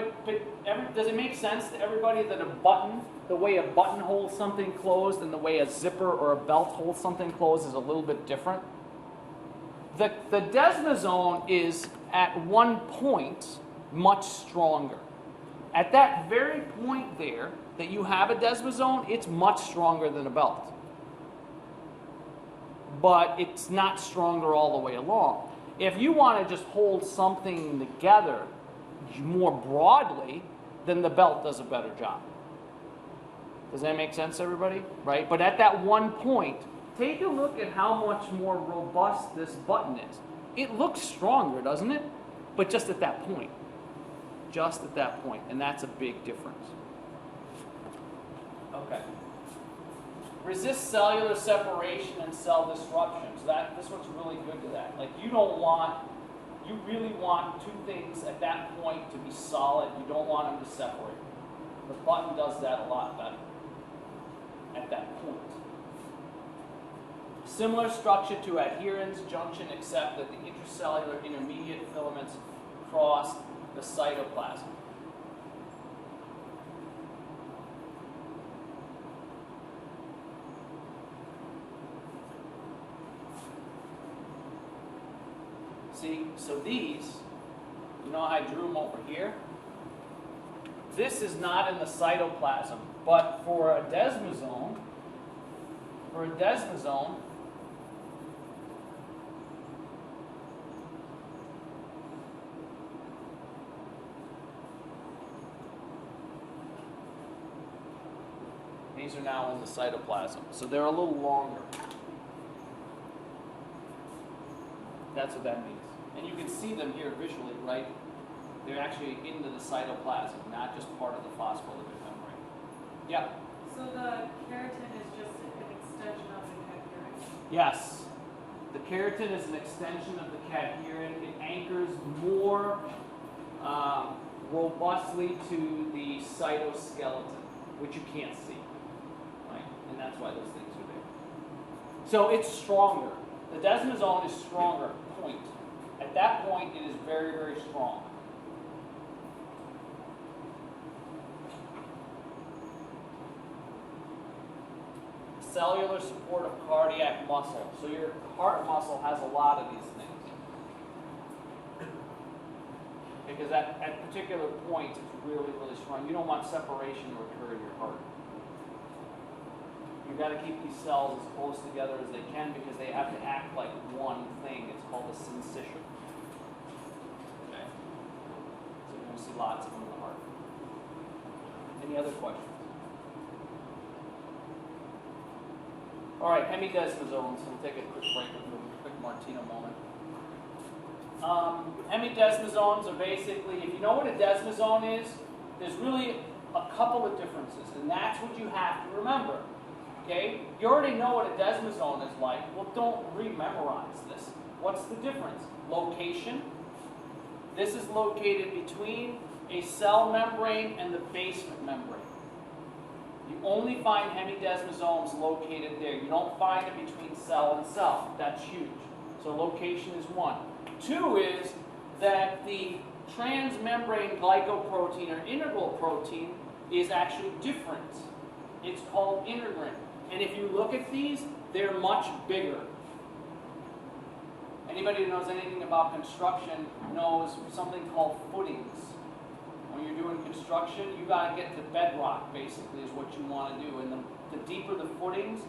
does it make sense to everybody that a button, the way a button holds something closed and the way a zipper or a belt holds something closed is a little bit different? The desmosome is at one point much stronger. At that very point there that you have a desmosome, it's much stronger than a belt. But it's not stronger all the way along. If you want to just hold something together more broadly, then the belt does a better job. Does that make sense, everybody? Right? But at that one point, take a look at how much more robust this button is. It looks stronger, doesn't it? But just at that point. Just at that point, and that's a big difference. Okay. Resist cellular separation and cell disruption. So this one's really good to that. Like you really want two things at that point to be solid. You don't want them to separate. The button does that a lot better at that point. Similar structure to adherens junction, except that the intracellular intermediate filaments cross the cytoplasm. See, so these, you know how I drew them over here? This is not in the cytoplasm, but for a desmosome, these are now in the cytoplasm, so they're a little longer. That's what that means. And you can see them here visually, right? They're actually into the cytoplasm, not just part of the phospholipid membrane. Yeah? So the keratin is just an extension of the cadherin? Yes. The keratin is an extension of the cadherin. It anchors more robustly to the cytoskeleton, which you can't see, right? And that's why those things are there. So it's stronger. The desmosome is stronger, point. At that point, it is very, very strong. Cellular support of cardiac muscle. So your heart muscle has a lot of these things. Because at particular points, it's really, really strong. You don't want separation to occur in your heart. You've got to keep these cells as close together as they can because they have to act like one thing. It's called a syncytium. Okay? So you're going to see lots of them in the heart. Any other questions? All right, hemidesmosomes. We'll take a quick break with a quick Martino moment. Hemidesmosomes are basically, if you know what a desmosome is, there's really a couple of differences, and that's what you have to remember. Okay? You already know what a desmosome is like. Well, don't re-memorize this. What's the difference? Location. This is located between a cell membrane and the basement membrane. You only find hemidesmosomes located there. You don't find it between cell and cell. That's huge. So location is one. Two is that the transmembrane glycoprotein or integral protein is actually different. It's called integrin. And if you look at these, they're much bigger. Anybody who knows anything about construction knows something called footings. When you're doing construction, you got to get to bedrock, basically, is what you want to do. And the deeper the footings,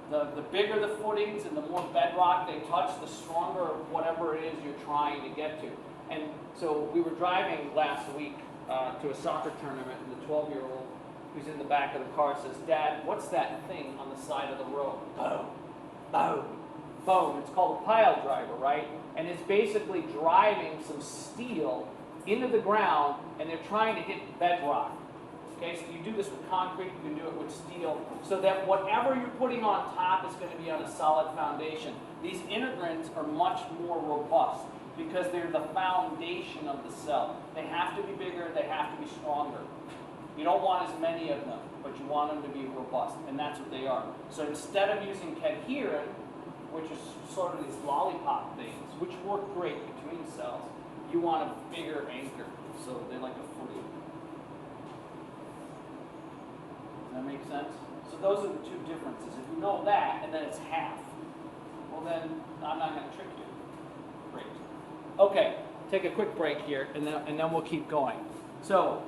the bigger the footings and the more bedrock they touch, the stronger whatever it is you're trying to get to. And so we were driving last week to a soccer tournament, and the 12-year-old who's in the back of the car says, "Dad, what's that thing on the side of the road?" Boom, boom, boom. It's called a pile driver, right? And it's basically driving some steel into the ground, and they're trying to hit bedrock. Okay, so you do this with concrete, you can do it with steel, so that whatever you're putting on top is going to be on a solid foundation. These integrins are much more robust because they're the foundation of the cell. They have to be bigger, they have to be stronger. You don't want as many of them, but you want them to be robust, and that's what they are. So instead of using cadherin, which is sort of these lollipop things, which work great between cells, you want a bigger anchor, so they're like a footing. Does that make sense? So those are the two differences. If you know that, and then it's half, well then, I'm not going to trick you. Great. Okay, take a quick break here, and then we'll keep going. So,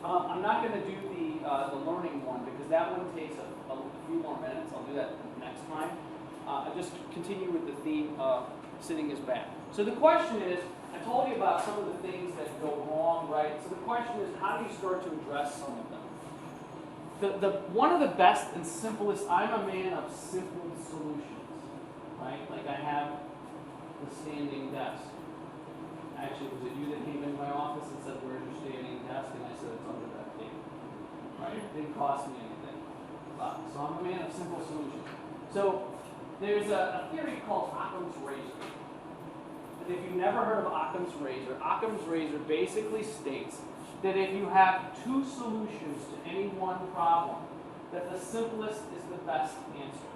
I'm not going to do the learning one, because that one takes a few more minutes. I'll do that next time. I'll just continue with the theme of sitting is bad. So the question is, I told you about some of the things that go wrong, right? So the question is, how do you start to address some of them? one of the best and simplest, I'm a man of simple solutions, right? Like I have the standing desk. Actually, was it you that came into my office and said, where's your standing desk? And I said, it's under that table, right? It didn't cost me anything. So I'm a man of simple solutions. So there's a theory called Occam's razor. And if you've never heard of Occam's razor basically states that if you have two solutions to any one problem, that the simplest is the best answer.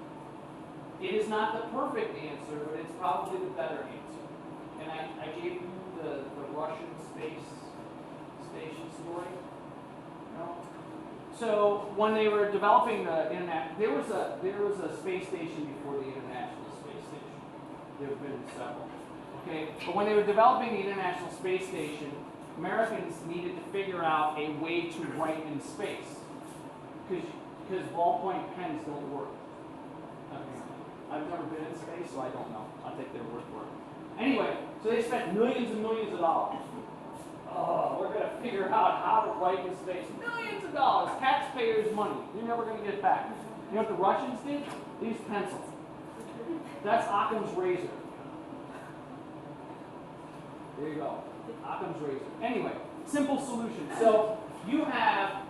It is not the perfect answer, but it's probably the better answer. And I gave you the Russian space station story. No? So when they were developing the internet, there was a space station before the International Space Station. There have been several. Okay, but when they were developing the International Space Station, Americans needed to figure out a way to write in space because ballpoint pens don't work. I've never been in space, so I don't know. I'll take their word for it. Anyway, so they spent millions and millions of dollars. Oh, we're going to figure out how to write in space. Millions of dollars, taxpayers' money. You're never going to get it back. You know what the Russians did? They used pencils. That's Occam's razor. There you go. Occam's razor. Anyway, simple solution. So you have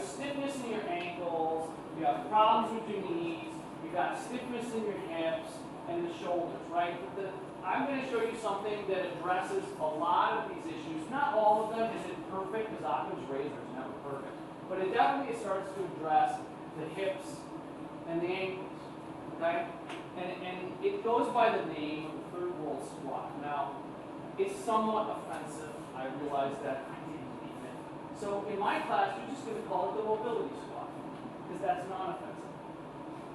stiffness in your ankles, you have problems with your knees, you got stiffness in your hips and the shoulders, right? I'm going to show you something that addresses a lot of these issues. Not all of them. Is it perfect? Because Occam's razor is never perfect. But it definitely starts to address the hips and the ankles, okay? And it goes by the name of the third world squat. Now, it's somewhat offensive. I realize that. I didn't mean it. So in my class, you're just going to call it the mobility squat, because that's non-offensive.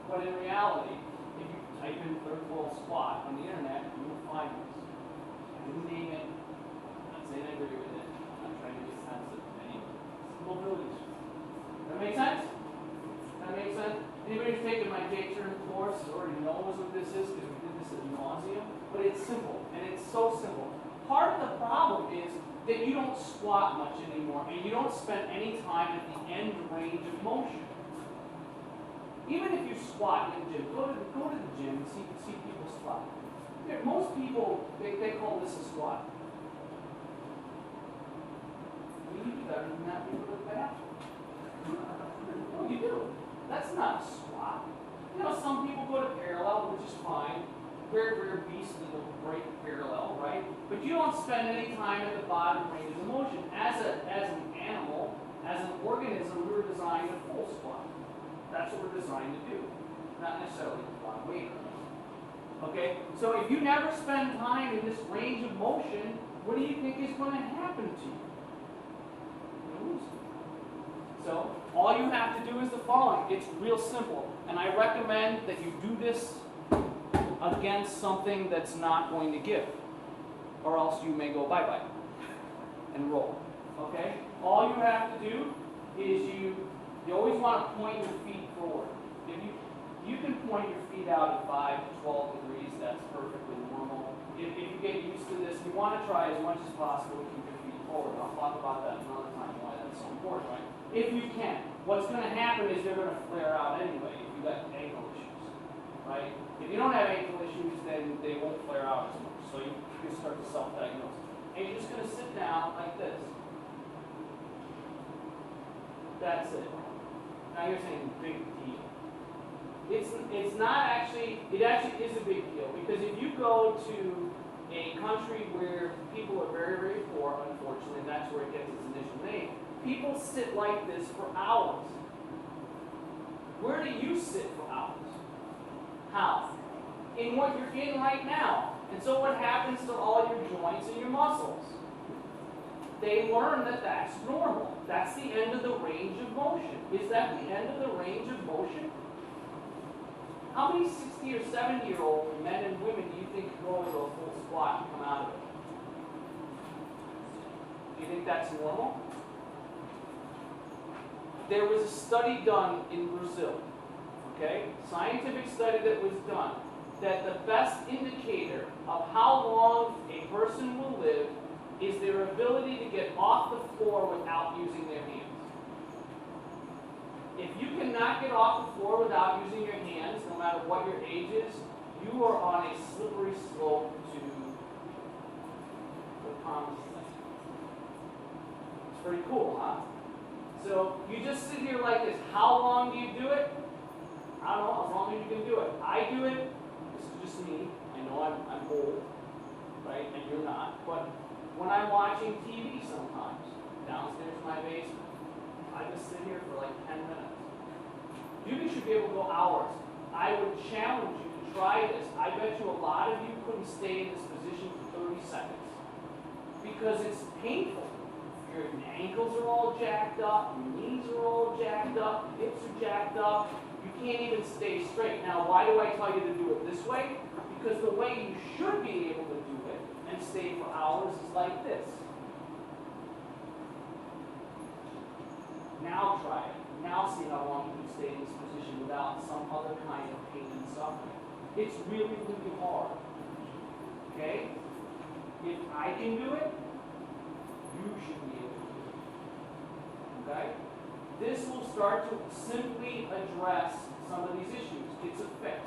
But in reality, if you type in third world squat on the internet, you will find this. I didn't name it. I'm not saying I agree with it. I'm not trying to be offensive to anyone. It's the mobility squat. Does that make sense? That makes sense? Anybody who's taken my J-Turn course already knows what this is, because we did this ad nauseum. But it's simple, and it's so simple. Part of the problem is that you don't squat much anymore, and you don't spend any time at the end range of motion. Even if you squat in the gym, go to the gym and see people squat. Most people, they call this a squat. Well, you do better than that when you go to the bathroom. No, you do. That's not a squat. You know, some people go to parallel, which is fine. Rare beasts that will break parallel, right? But you don't spend any time at the bottom range of motion. As an animal, as an organism, we were designed to full squat. That's what we're designed to do, not necessarily a lot of weight. Okay? So if you never spend time in this range of motion, what do you think is going to happen to you? You're going to lose it. So all you have to do is the following. It's real simple. And I recommend that you do this against something that's not going to give, or else you may go bye-bye and roll. Okay? All you have to do is you always want to point your feet forward. If you can point your feet out at 5 to 12 degrees, that's perfectly normal. If you get used to this, you want to try as much as possible to keep your feet forward. I'll talk about that another time, why that's so important, right? If you can. What's going to happen is they're going to flare out anyway if you've got ankle issues, right? If you don't have ankle issues, then they won't flare out as much. So you can start to self-diagnose. And you're just going to sit down like this. That's it. Now you're saying big deal. It's not actually, it actually is a big deal, because if you go to a country where people are very, very poor, unfortunately, that's where it gets its initial name, people sit like this for hours. Where do you sit for hours? How? In what you're in right now. And so what happens to all your joints and your muscles? They learn that that's normal. That's the end of the range of motion. Is that the end of the range of motion? How many 60 or 70-year-old men and women do you think go into a full squat and come out of it? Do you think that's normal? There was a study done in Brazil, okay? Scientific study that was done, that the best indicator of how long a person will live is their ability to get off the floor without using their hands. If you cannot get off the floor without using your hands, no matter what your age is, you are on a slippery slope to the promised land. It's pretty cool, huh? So you just sit here like this. How long do you do it? I don't know, as long as you can do it. I do it, this is just me. I know I'm old, right? And you're not. But when I'm watching TV sometimes, downstairs in my basement, I just sit here for like 10 minutes. You should be able to go hours. I would challenge you to try this. I bet you a lot of you couldn't stay in this position for 30 seconds because it's painful. Your ankles are all jacked up, your knees are all jacked up, your hips are jacked up. You can't even stay straight. Now, why do I tell you to do it this way? Because the way you should be able to do it and stay for hours is like this. Now try it. Now see how long you can stay in this position without some other kind of pain and suffering. It's really, really hard. Okay? If I can do it, you should be able to do it. Okay? This will start to simply address some of these issues. It's a fix.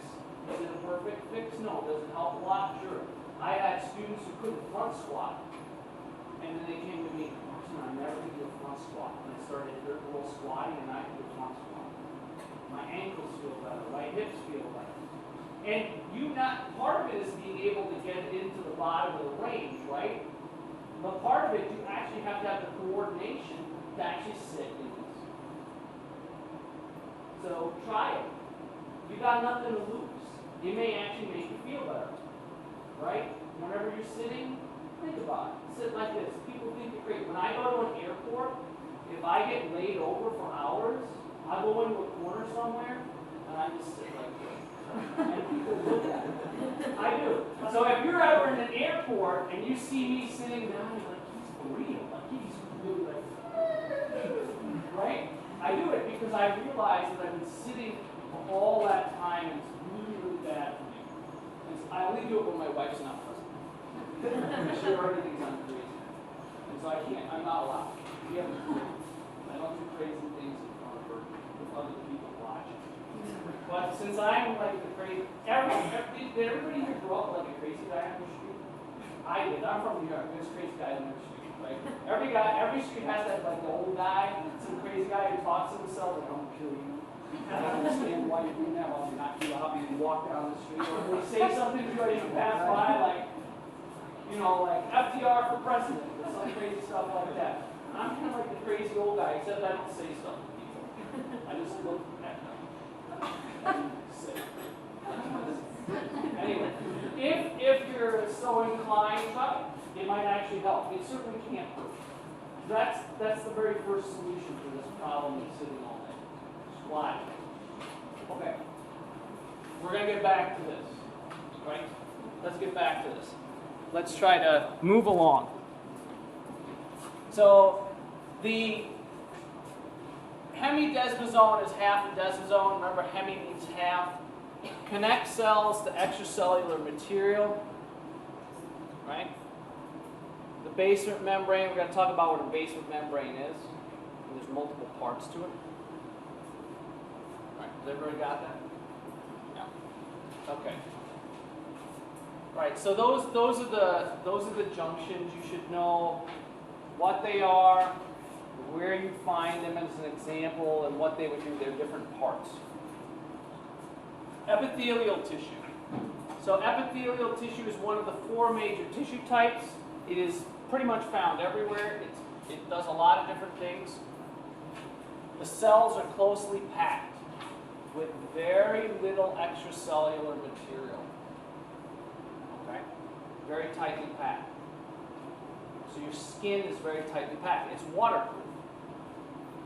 Is it a perfect fix? No. Does it help a lot? Sure. I had students who couldn't front squat. And then they came to me, I never could do a front squat. And I started third roll squatting and I could do a front squat. My ankles feel better, my hips feel better. And part of it is being able to get into the bottom of the range, right? But part of it, you actually have to have the coordination to actually sit in this. So try it. You got nothing to lose. It may actually make you feel better, right? Whenever you're sitting, think about it. Sit like this. People think you're great. When I go to an airport, if I get laid over for hours, I go into a corner somewhere and I just sit like this. And people look at me. I do. So if you're ever in an airport and you see me sitting down, you're like, he's for real. Like he's really like, right? I do it because I realize that I've been sitting all that time and it's really, really bad for me. I only do it when my wife's not present. She already thinks I'm crazy. And so I'm not allowed. I don't do crazy things in front of her with other people watching. But since I'm like the crazy, did everybody here grow up like a crazy guy on the street? I did. I'm from New York. There's crazy guys on the street, right? Every street has that like the old guy, some crazy guy who talks to himself like, I'm gonna kill you. I don't understand why you're doing that. Well, you're not too out. You can walk down the street. Or they say something to you as you pass by, like, like FDR for president, or some crazy stuff like that. I'm kind of like the crazy old guy, except I don't say stuff to people. I just look at them and say. Anyway, if you're so inclined, try it. It might actually help. It certainly can't hurt. That's the very first solution for this problem of sitting all day. Squat. Okay. We're going to get back to this, right? Let's get back to this. Let's try to move along. So the hemidesmosome is half a desmosome. Remember, hemi means half. Connects cells to extracellular material, right? The basement membrane, we're going to talk about what a basement membrane is. And there's multiple parts to it. Right, has everybody got that? Yeah. Okay. Right, so those are the junctions. You should know what they are, where you find them as an example, and what they would do. They're different parts. Epithelial tissue. So epithelial tissue is one of the 4 major tissue types. It is pretty much found everywhere. It does a lot of different things. The cells are closely packed with very little extracellular material. Okay? Very tightly packed. So your skin is very tightly packed. It's waterproof.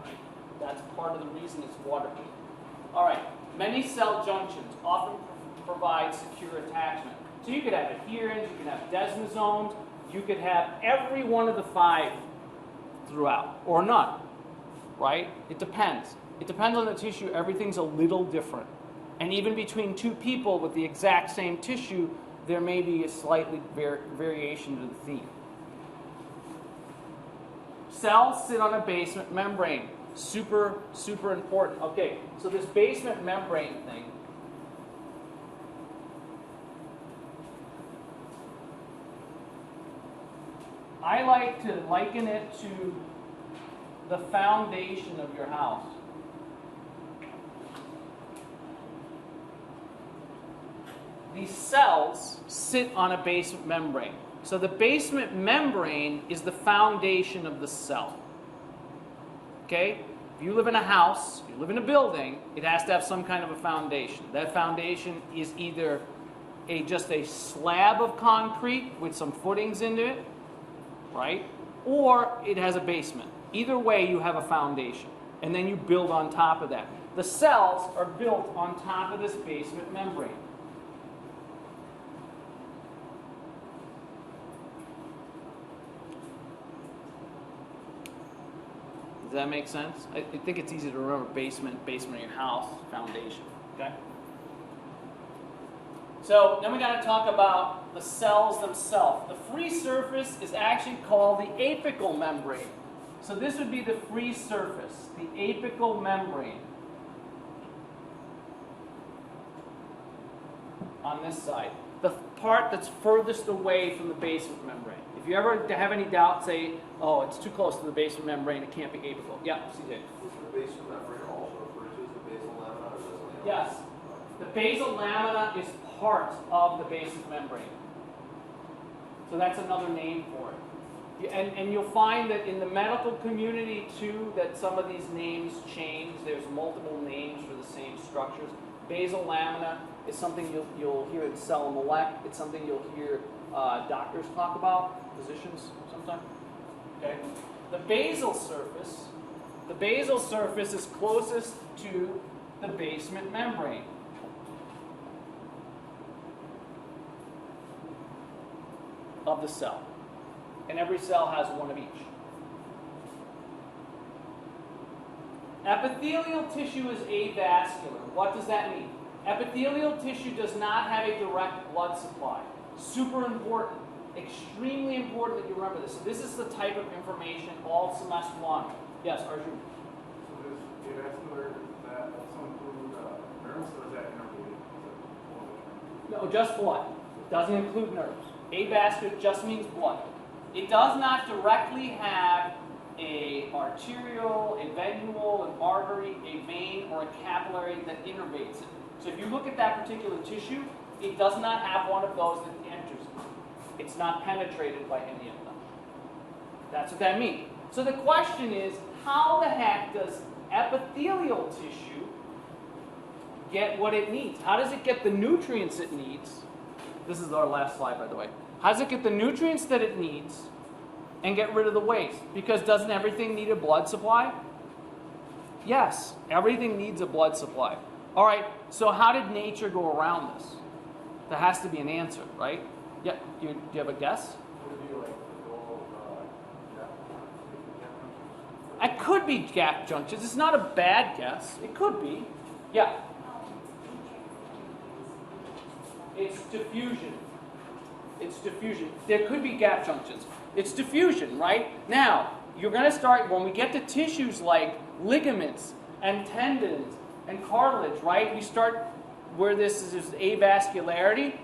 Right? That's part of the reason it's waterproof. All right. Many cell junctions often provide secure attachment. So you could have adherins, you could have desmosomes, you could have every one of the 5 throughout, or none, right? It depends. It depends on the tissue. Everything's a little different. And even between 2 people with the exact same tissue, there may be a slightly variation to the theme. Cells sit on a basement membrane. Super, super important. Okay, so this basement membrane thing. I like to liken it to the foundation of your house. These cells sit on a basement membrane. So the basement membrane is the foundation of the cell. Okay? If you live in a house, you live in a building, it has to have some kind of a foundation. That foundation is either just a slab of concrete with some footings into it, right? Or it has a basement. Either way, you have a foundation. And then you build on top of that. The cells are built on top of this basement membrane. Does that make sense? I think it's easy to remember basement of your house, foundation, okay? So then we got to talk about the cells themselves. The free surface is actually called the apical membrane. So this would be the free surface, the apical membrane. On this side. The part that's furthest away from the basement membrane. If you ever have any doubt, say, oh, it's too close to the basement membrane, it can't be apical. Yeah, CJ. Is the basement membrane also referred to as the basal lamina, or is that something else? Yes. The basal lamina is part of the basement membrane. So that's another name for it. And you'll find that in the medical community too, that some of these names change. There's multiple names for the same structures. Basal lamina is something you'll hear in cell and molecular. It's something you'll hear doctors talk about, physicians sometimes. Okay. The basal surface is closest to the basement membrane. Of the cell. And every cell has one of each. Epithelial tissue is avascular. What does that mean? Epithelial tissue does not have a direct blood supply. Super important. Extremely important that you remember this. So this is the type of information all semester long. Yes, Arjun? So this avascular, that also include nerves, or is that interrelated? No, just blood. It doesn't include nerves. Avascular just means blood. It does not directly have a arteriole, a venule, an artery, a vein, or a capillary that innervates it. So if you look at that particular tissue, it does not have one of those that enters it. It's not penetrated by any of them. That's what that means. So the question is, how the heck does epithelial tissue get what it needs? How does it get the nutrients it needs? This is our last slide, by the way. How does it get the nutrients that it needs and get rid of the waste? Because doesn't everything need a blood supply? Yes, everything needs a blood supply. All right, so how did nature go around this? There has to be an answer, right? Yeah, do you have a guess? Would it be like the goal of It could be gap junctions. It's not a bad guess. It could be. Yeah. It's diffusion. It's diffusion. There could be gap junctions. It's diffusion, right? Now, you're going to start, when we get to tissues like ligaments and tendons and cartilage, right? We start where this is avascularity.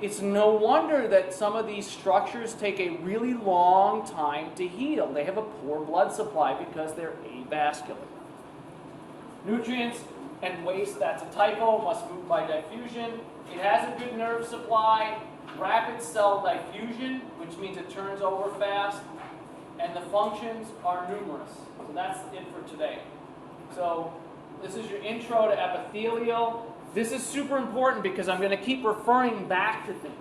It's no wonder that some of these structures take a really long time to heal. They have a poor blood supply because they're avascular. Nutrients and waste, that's a typo, must move by diffusion. It has a good nerve supply, rapid cell diffusion, which means it turns over fast, and the functions are numerous. So that's it for today. So this is your intro to epithelial. This is super important because I'm going to keep referring back to things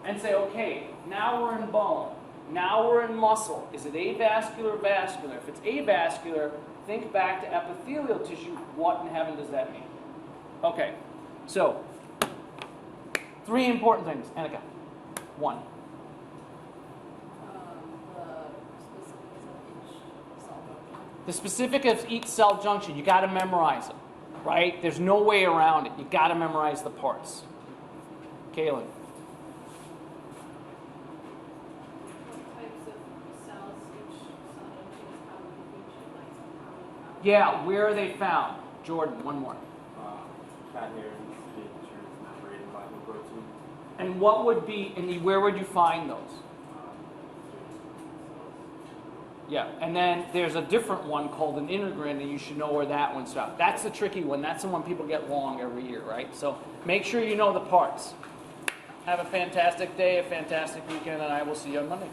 and say, okay, now we're in bone. Now we're in muscle. Is it avascular or vascular? If it's avascular, think back to epithelial tissue. What in heaven does that mean? Okay, so 3 important things. Annika, 1. The specific of each cell junction, you got to memorize it, right? There's no way around it. You got to memorize the parts. Kaylin. Yeah, where are they found? Jordan, one more. Cat hair and skin insurance not rated by Blue Protein. And what would be, and where would you find those? Yeah, and then there's a different one called an Integrin, and you should know where that one's found. That's the tricky one. That's the one people get wrong every year, right? So make sure you know the parts. Have a fantastic day, a fantastic weekend, and I will see you on Monday.